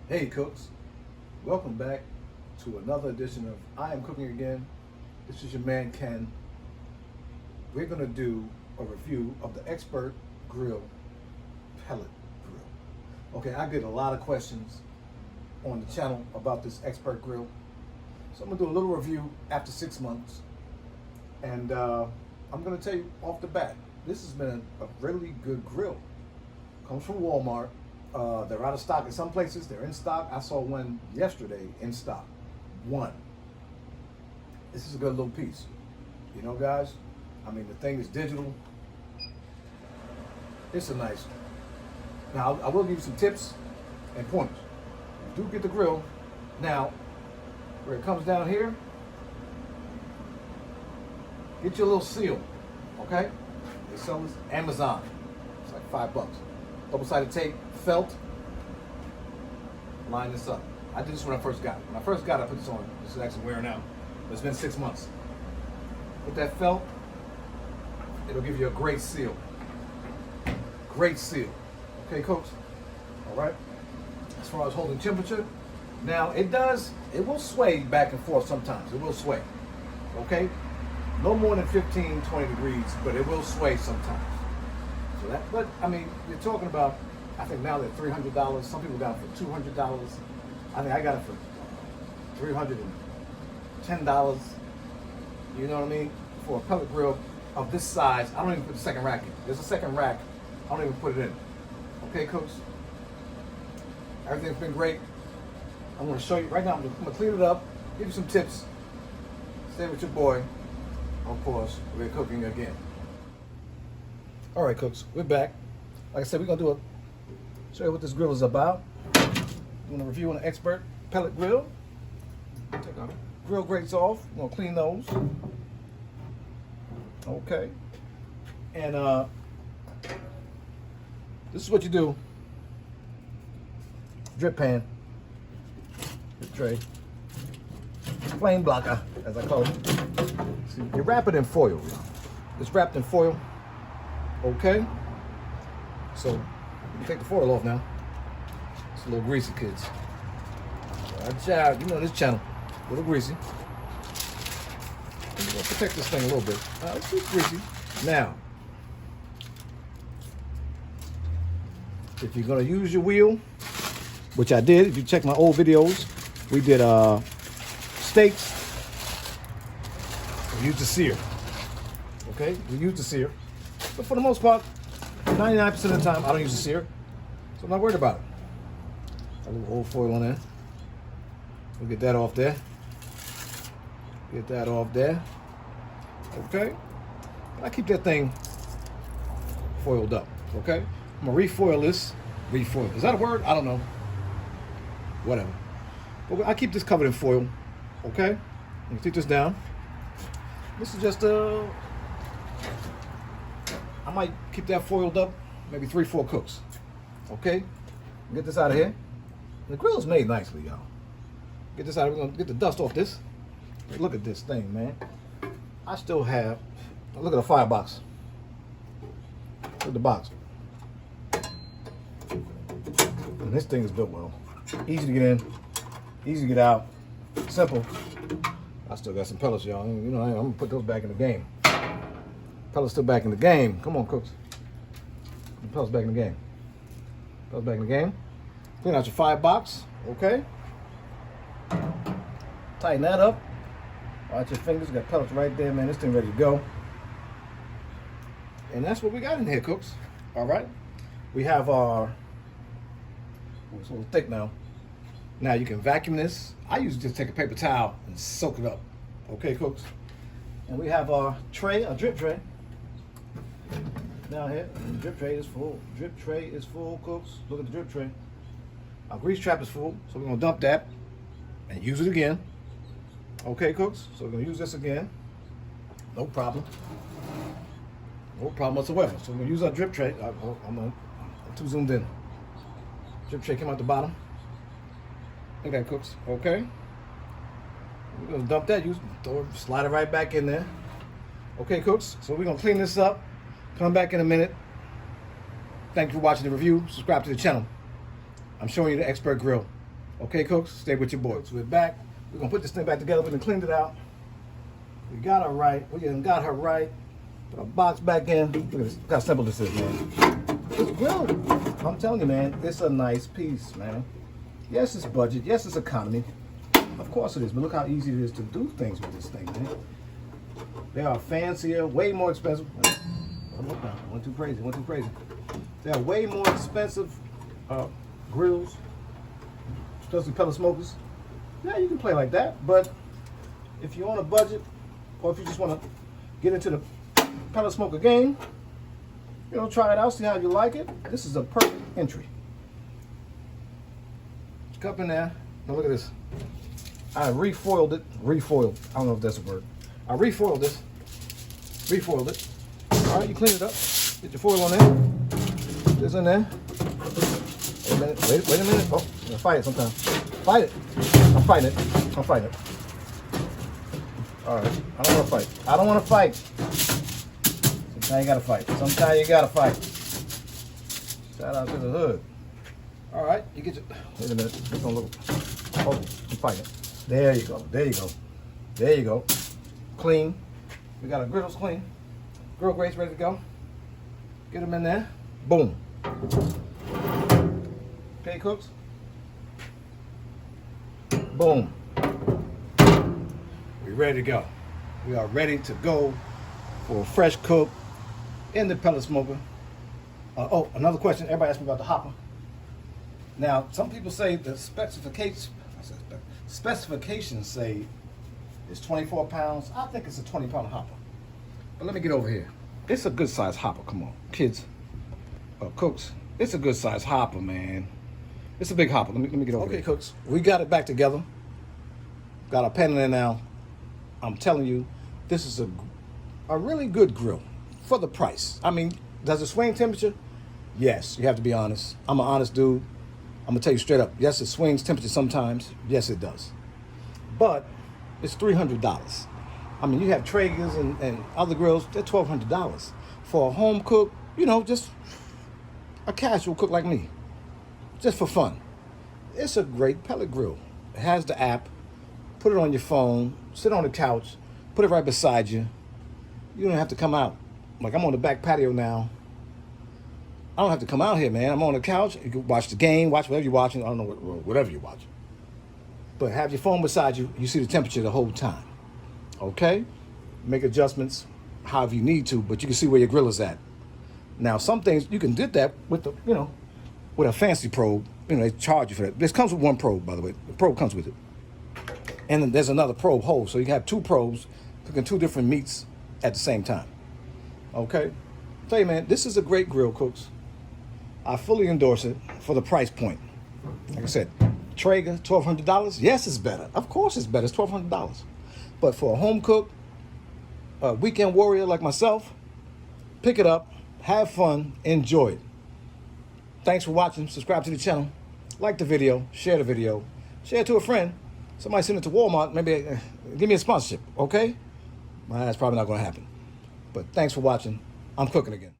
Hey cooks, welcome back to another edition of I Am Cooking Again. This is your man Ken. We're going to do a review of the Expert Grill Pellet Grill. Okay, I get a lot of questions on the channel about this Expert Grill. So I'm going to do a little review after 6 months. And I'm going to tell you off the bat, this has been a really good grill. Comes from Walmart. They're out of stock in some places. They're in stock. I saw one yesterday in stock. One. This is a good little piece. You know, guys, I mean, the thing is digital. It's a nice one. Now, I will give you some tips and pointers. You do get the grill. Now, where it comes down here, get your little seal, okay? They sell this Amazon. It's like $5. Double-sided tape, felt. Line this up. I did this when I first got it. When I first got it, I put this on. This is actually wearing out. But it's been 6 months. With that felt, it'll give you a great seal. Great seal. Okay, folks? All right? As far as holding temperature, now it will sway back and forth sometimes. It will sway. Okay? No more than 15, 20 degrees, but it will sway sometimes. So that, but I mean, you're talking about, I think now they're $300. Some people got it for $200. I think I got it for $310. You know what I mean? For a pellet grill of this size, I don't even put the second rack in. There's a second rack. I don't even put it in. Okay, cooks? Everything's been great. I'm going to show you right now. I'm going to clean it up, give you some tips. Stay with your boy. Of course, we're cooking again. All right, cooks, we're back. Like I said, we're gonna show you what this grill is about. We're gonna review an Expert Pellet Grill. Take our grill grates off. We're gonna clean those. Okay. And this is what you do. Drip pan, drip tray, flame blocker, as I call it. See, you wrap it in foil. It's wrapped in foil. Okay, so you can take the foil off now. It's a little greasy, kids. Watch out, you know this channel, a little greasy. I'm gonna protect this thing a little bit. It's greasy. Now, if you're gonna use your wheel, which I did, if you check my old videos, we did steaks. We used the sear. Okay, we used the sear. But for the most part, 99% of the time, I don't use the sear, so I'm not worried about it. A little old foil on there. We'll get that off there. Get that off there. Okay. I keep that thing foiled up. Okay. I'm gonna refoil this. Refoil. Is that a word? I don't know. Whatever. But I keep this covered in foil. Okay. You can take this down. This is just I might keep that foiled up, maybe 3-4 cooks. Okay? Get this out of here. The grill's made nicely, y'all. Get this out. We're gonna get the dust off this. Look at this thing, man. I still have, look at the firebox. Look at the box. And this thing is built well. Easy to get in, easy to get out, simple. I still got some pellets, y'all. You know, I'm gonna put those back in the game. Pellets still back in the game. Come on, cooks. Pellets back in the game. Pellets back in the game. Clean out your firebox, okay? Tighten that up. Watch your fingers. Got pellets right there, man. This thing ready to go. And that's what we got in here, cooks. All right. We have our. It's a little thick now. Now you can vacuum this. I usually just take a paper towel and soak it up. Okay, cooks. And we have our tray, our drip tray. Down here, and the drip tray is full. Drip tray is full, cooks. Look at the drip tray. Our grease trap is full, so we're gonna dump that and use it again. Okay, cooks. So we're gonna use this again. No problem. No problem whatsoever. So we're gonna use our drip tray. I'm too zoomed in. Drip tray came out the bottom. Okay, cooks. Okay. We're gonna dump that. Slide it right back in there. Okay, cooks. So we're gonna clean this up. Come back in a minute. Thank you for watching the review. Subscribe to the channel. I'm showing you the Expert Grill. Okay, cooks, stay with your boy. So we're back. We're gonna put this thing back together. We done cleaned it out. We got her right. We done got her right. Put our box back in. Look at this. Look how simple this is, man. It's real. I'm telling you, man, it's a nice piece, man. Yes, it's budget. Yes, it's economy. Of course it is, but look how easy it is to do things with this thing, man. They are fancier, way more expensive. Went too crazy, went too crazy. They are way more expensive grills, especially pellet smokers. Yeah, you can play like that, but if you're on a budget, or if you just want to get into the pellet smoker game, you know, try it out, see how you like it. This is a perfect entry. Cup in there. Now look at this. I refoiled it. Refoiled. I don't know if that's a word. I refoiled this. Refoiled it. All right, you clean it up. Get your foil on there. This in there. Wait a minute. Wait a minute. Oh, I'm gonna fight it sometime. Fight it. I'm fighting it. I'm fighting it. All right. I don't want to fight. I don't want to fight. Sometimes you gotta fight. Sometimes you gotta fight. Shout out to the hood. All right. You get your. Wait a minute. It's gonna look. Oh, I'm fighting it. There you go. There you go. There you go. Clean. We got our griddles clean. Grill grates ready to go. Get them in there. Boom. Okay, cooks. Boom. We're ready to go. We are ready to go for a fresh cook in the pellet smoker. Oh, another question. Everybody asked me about the hopper. Now, some people say the specifications say it's 24 pounds. I think it's a 20-pound hopper. But let me get over here. It's a good size hopper. Come on, kids, cooks. It's a good size hopper, man. It's a big hopper. Let me get over here. Okay, cooks. We got it back together. Got our pan in there now. I'm telling you, this is a really good grill for the price. I mean, does it swing temperature? Yes, you have to be honest. I'm an honest dude. I'm gonna tell you straight up. Yes, it swings temperature sometimes. Yes, it does. But it's $300. I mean, you have Traegers and other grills, they're $1,200. For a home cook, you know, just a casual cook like me, just for fun. It's a great pellet grill. It has the app. Put it on your phone, sit on the couch, put it right beside you. You don't have to come out. Like, I'm on the back patio now. I don't have to come out here, man. I'm on the couch. You can watch the game, watch whatever you're watching. I don't know, whatever you're watching. But have your phone beside you. You see the temperature the whole time. Okay? Make adjustments however you need to, but you can see where your grill is at. Now, some things you can do that with the, you know, with a fancy probe. You know, they charge you for that. This comes with one probe, by the way. The probe comes with it. And then there's another probe hole. So you can have two probes cooking two different meats at the same time. Okay? Tell you, man, this is a great grill, cooks. I fully endorse it for the price point. Like I said, Traeger, $1,200. Yes, it's better. Of course it's better. It's $1,200. But for a home cook, a weekend warrior like myself, pick it up, have fun, enjoy it. Thanks for watching. Subscribe to the channel. Like the video. Share the video. Share it to a friend. Somebody send it to Walmart. Maybe give me a sponsorship, okay? That's probably not going to happen. But thanks for watching. I'm cooking again.